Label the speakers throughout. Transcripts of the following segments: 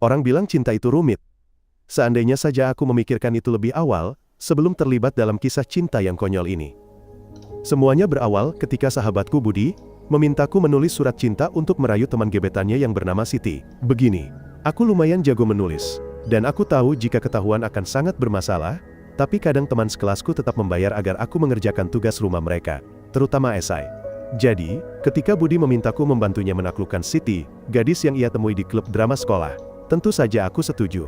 Speaker 1: Orang bilang cinta itu rumit. Seandainya saja aku memikirkan itu lebih awal, sebelum terlibat dalam kisah cinta yang konyol ini. Semuanya berawal ketika sahabatku Budi memintaku menulis surat cinta untuk merayu teman gebetannya yang bernama Siti. Begini, aku lumayan jago menulis, dan aku tahu jika ketahuan akan sangat bermasalah, tapi kadang teman sekelasku tetap membayar agar aku mengerjakan tugas rumah mereka, terutama esai. Jadi, ketika Budi memintaku membantunya menaklukkan Siti, gadis yang ia temui di klub drama sekolah, tentu saja aku setuju.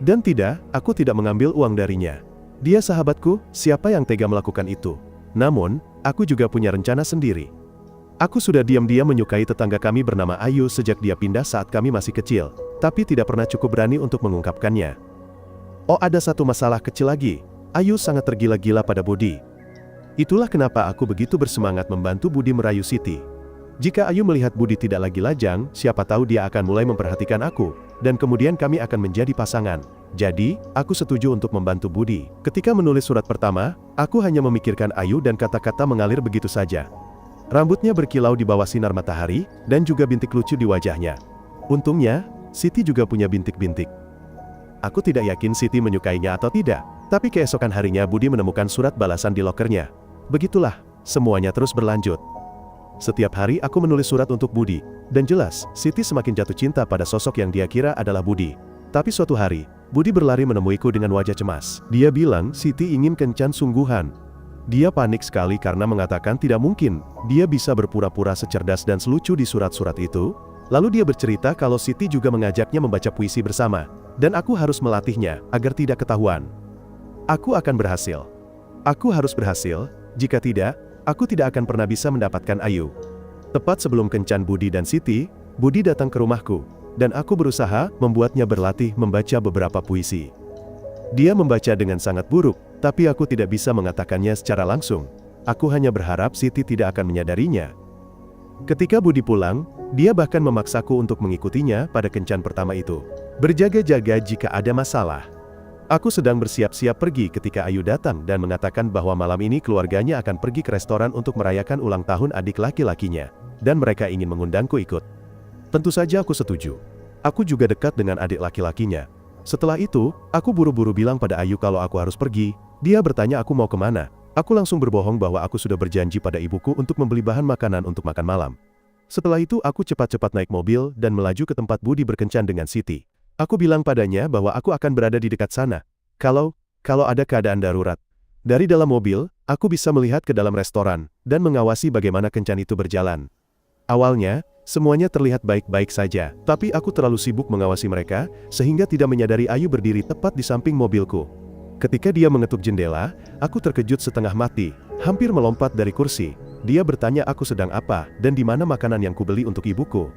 Speaker 1: Dan tidak, aku tidak mengambil uang darinya. Dia sahabatku, siapa yang tega melakukan itu? Namun, aku juga punya rencana sendiri. Aku sudah diam-diam menyukai tetangga kami bernama Ayu sejak dia pindah saat kami masih kecil, tapi tidak pernah cukup berani untuk mengungkapkannya. Oh, ada satu masalah kecil lagi. Ayu sangat tergila-gila pada Budi. Itulah kenapa aku begitu bersemangat membantu Budi merayu Siti. Jika Ayu melihat Budi tidak lagi lajang, siapa tahu dia akan mulai memperhatikan aku, dan kemudian kami akan menjadi pasangan. Jadi, aku setuju untuk membantu Budi. Ketika menulis surat pertama, aku hanya memikirkan Ayu dan kata-kata mengalir begitu saja. Rambutnya berkilau di bawah sinar matahari, dan juga bintik lucu di wajahnya. Untungnya, Siti juga punya bintik-bintik. Aku tidak yakin Siti menyukainya atau tidak, tapi keesokan harinya Budi menemukan surat balasan di lokernya. Begitulah, semuanya terus berlanjut. Setiap hari aku menulis surat untuk Budi, dan jelas, Siti semakin jatuh cinta pada sosok yang dia kira adalah Budi. Tapi suatu hari, Budi berlari menemuiku dengan wajah cemas. Dia bilang Siti ingin kencan sungguhan. Dia panik sekali karena mengatakan tidak mungkin, dia bisa berpura-pura secerdas dan selucu di surat-surat itu. Lalu dia bercerita kalau Siti juga mengajaknya membaca puisi bersama, dan aku harus melatihnya agar tidak ketahuan. Aku akan berhasil. Aku harus berhasil, jika tidak, aku tidak akan pernah bisa mendapatkan Ayu. Tepat sebelum kencan Budi dan Siti, Budi datang ke rumahku, dan aku berusaha membuatnya berlatih membaca beberapa puisi. Dia membaca dengan sangat buruk, tapi aku tidak bisa mengatakannya secara langsung. Aku hanya berharap Siti tidak akan menyadarinya. Ketika Budi pulang, dia bahkan memaksaku untuk mengikutinya pada kencan pertama itu. Berjaga-jaga jika ada masalah. Aku sedang bersiap-siap pergi ketika Ayu datang dan mengatakan bahwa malam ini keluarganya akan pergi ke restoran untuk merayakan ulang tahun adik laki-lakinya, dan mereka ingin mengundangku ikut. Tentu saja aku setuju. Aku juga dekat dengan adik laki-lakinya. Setelah itu, aku buru-buru bilang pada Ayu kalau aku harus pergi. Dia bertanya aku mau kemana. Aku langsung berbohong bahwa aku sudah berjanji pada ibuku untuk membeli bahan makanan untuk makan malam. Setelah itu aku cepat-cepat naik mobil dan melaju ke tempat Budi berkencan dengan Siti. Aku bilang padanya bahwa aku akan berada di dekat sana, kalau ada keadaan darurat. Dari dalam mobil, aku bisa melihat ke dalam restoran, dan mengawasi bagaimana kencan itu berjalan. Awalnya, semuanya terlihat baik-baik saja, tapi aku terlalu sibuk mengawasi mereka, sehingga tidak menyadari Ayu berdiri tepat di samping mobilku. Ketika dia mengetuk jendela, aku terkejut setengah mati, hampir melompat dari kursi. Dia bertanya aku sedang apa, dan di mana makanan yang kubeli untuk ibuku.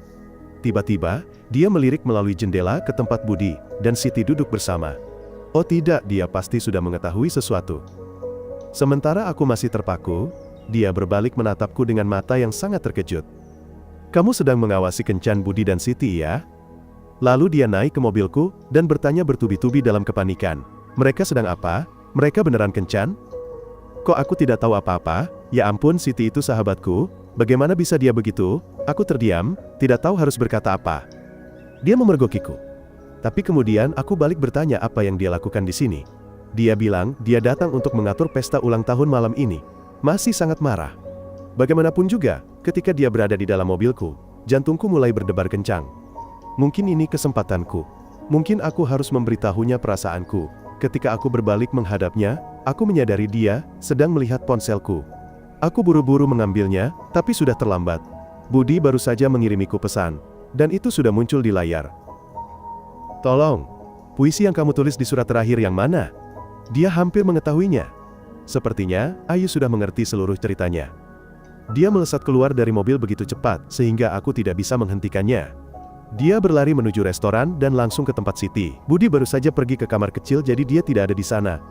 Speaker 1: Tiba-tiba, dia melirik melalui jendela ke tempat Budi, dan Siti duduk bersama. Oh tidak, dia pasti sudah mengetahui sesuatu. Sementara aku masih terpaku, dia berbalik menatapku dengan mata yang sangat terkejut. Kamu sedang mengawasi kencan Budi dan Siti ya? Lalu dia naik ke mobilku, dan bertanya bertubi-tubi dalam kepanikan. Mereka sedang apa? Mereka beneran kencan? Kok aku tidak tahu apa-apa? Ya ampun, Siti itu sahabatku. Bagaimana bisa dia begitu? Aku terdiam, tidak tahu harus berkata apa. Dia memergokiku. Tapi kemudian aku balik bertanya apa yang dia lakukan di sini. Dia bilang dia datang untuk mengatur pesta ulang tahun malam ini. Masih sangat marah. Bagaimanapun juga, ketika dia berada di dalam mobilku, jantungku mulai berdebar kencang. Mungkin ini kesempatanku. Mungkin aku harus memberitahunya perasaanku. Ketika aku berbalik menghadapnya, aku menyadari dia sedang melihat ponselku. Aku buru-buru mengambilnya, tapi sudah terlambat. Budi baru saja mengirimiku pesan, dan itu sudah muncul di layar. Tolong, puisi yang kamu tulis di surat terakhir yang mana? Dia hampir mengetahuinya. Sepertinya, Ayu sudah mengerti seluruh ceritanya. Dia melesat keluar dari mobil begitu cepat, sehingga aku tidak bisa menghentikannya. Dia berlari menuju restoran dan langsung ke tempat Siti. Budi baru saja pergi ke kamar kecil jadi dia tidak ada di sana.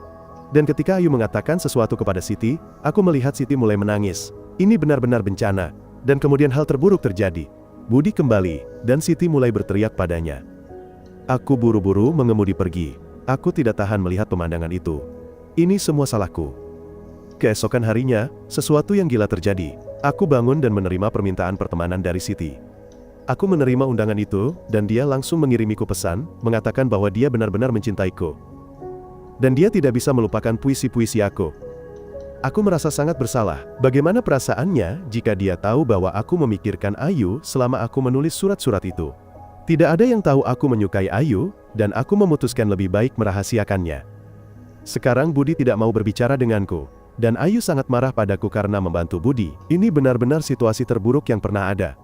Speaker 1: Dan ketika Ayu mengatakan sesuatu kepada Siti, aku melihat Siti mulai menangis. Ini benar-benar bencana. Dan kemudian hal terburuk terjadi. Budi kembali, dan Siti mulai berteriak padanya. Aku buru-buru mengemudi pergi. Aku tidak tahan melihat pemandangan itu. Ini semua salahku. Keesokan harinya, sesuatu yang gila terjadi. Aku bangun dan menerima permintaan pertemanan dari Siti. Aku menerima undangan itu, dan dia langsung mengirimiku pesan, mengatakan bahwa dia benar-benar mencintaiku. Dan dia tidak bisa melupakan puisi-puisi aku. Aku merasa sangat bersalah. Bagaimana perasaannya jika dia tahu bahwa aku memikirkan Ayu selama aku menulis surat-surat itu? Tidak ada yang tahu aku menyukai Ayu, dan aku memutuskan lebih baik merahasiakannya. Sekarang Budi tidak mau berbicara denganku, dan Ayu sangat marah padaku karena membantu Budi. Ini benar-benar situasi terburuk yang pernah ada.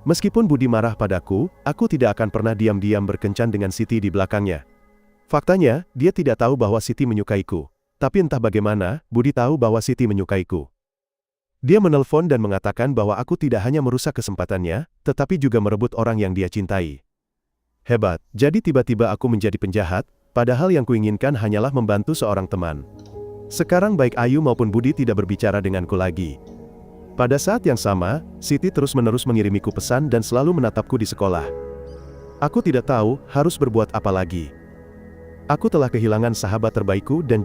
Speaker 1: Meskipun Budi marah padaku, aku tidak akan pernah diam-diam berkencan dengan Siti di belakangnya. Faktanya, dia tidak tahu bahwa Siti menyukaiku. Tapi entah bagaimana, Budi tahu bahwa Siti menyukaiku. Dia menelpon dan mengatakan bahwa aku tidak hanya merusak kesempatannya, tetapi juga merebut orang yang dia cintai. Hebat, jadi tiba-tiba aku menjadi penjahat, padahal yang kuinginkan hanyalah membantu seorang teman. Sekarang baik Ayu maupun Budi tidak berbicara denganku lagi. Pada saat yang sama, Siti terus-menerus mengirimiku pesan dan selalu menatapku di sekolah. Aku tidak tahu harus berbuat apa lagi. Aku telah kehilangan sahabat terbaikku dan juga